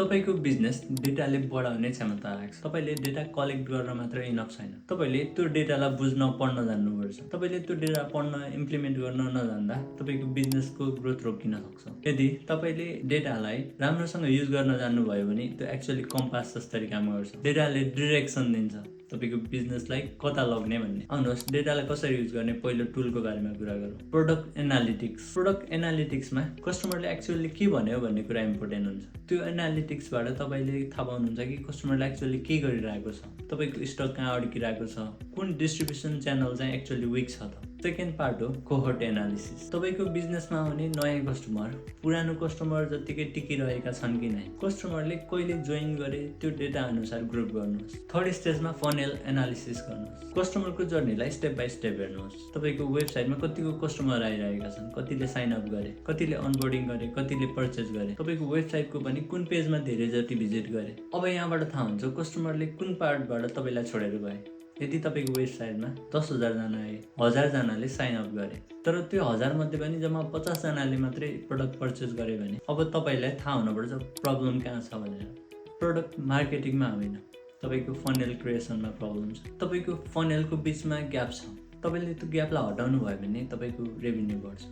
तपाईको बिजनेस डेटाले बढाउने क्षमता राख्छ। तपाईले डेटा कलेक्ट गर्न मात्र इनफ छैन। तपाईले त्यो डेटालाई बुझ्न पढ्न जान्नुपर्छ। तपाईले त्यो डेटा पढ्न इम्प्लिमेन्ट गर्न नजान्दा तपाईको बिजनेसको ग्रोथ रोकिन सक्छ। यदि तपाईले डेटालाई राम्रोसँग युज गर्न जान्नुभयो भने त्यो एक्चुअली कम्पास जस्तै काम गर्छ। डेटाले डिरेक्सन दिन्छ तपाईको बिजनेसलाई कता लग्ने भन्ने। आउनुहोस् डेटालाई कसरी युज गर्ने पहिलो टुलको बारेमा कुरा गरौँ। Product analytics. प्रोडक्ट एनालिटिक्समा कस्टमरले एक्चुअली के भन्यो भन्ने कुरा इम्पोर्टेन्ट हुन्छ। त्यो एनालिटिक्सबाट तपाईले थाहा पाउनुहुन्छ कि कस्टमरले एक्चुअली के गरिरहेको छ, तपाईको स्टक कहाँ अड्किरहेको छ, कुन डिस्ट्रिब्युसन च्यानल चाहिँ एक्चुअली विक छ त। सेकेन्ड पार्ट हो कोहोर्ट एनालिसिस। तपाईको बिजनेसमा आउने नयाँ कस्टमर पुरानो कस्टमर जतिकै टिकिरहेका छन् कि नै, कस्टमरले कहिले जोइन गरे त्यो डेटा अनुसार ग्रुप गर्नुहोस्। थर्ड स्टेजमा फनेल एनालिसिस गर्नुहोस्। कस्टमरको जर्नीलाई स्टेप बाइ स्टेप हेर्नुहोस्। तपाईको वेबसाइटमा कतिको कस्टमर आइरहेका छन्, कतिले साइन अप गरे, कतिले अनबोर्डिङ गरे, कतिले पर्चेज गरे, तपाईको वेबसाइटको पनि कुन पेजमा धेरै जति भिजिट गरे। अब यहाँबाट थाहा हुन्छ कस्टमरले कुन पार्टबाट तपाईलाई छोडेर गए। यदि तपाईको वेबसाइटमा 10,000 जना आए, 1000 जनाले साइन अप गरे, तर त्यो 1000 मध्ये पनि जम्मा 50 जनाले मात्रै प्रोडक्ट पर्चेज गरे भने अब तपाईलाई थाहा हुनुपर्छ प्रब्लम कहाँ छ भनेर। प्रोडक्ट मार्केटिङमा होइन, तपाईको फनेल क्रिएसनमा प्रब्लम छ। तपाईको फनेलको बिचमा ग्याप छ। तपाईले त्यो ग्यापलाई हटाउनु भयो भने तपाईको रेभेन्यू बढ्छ।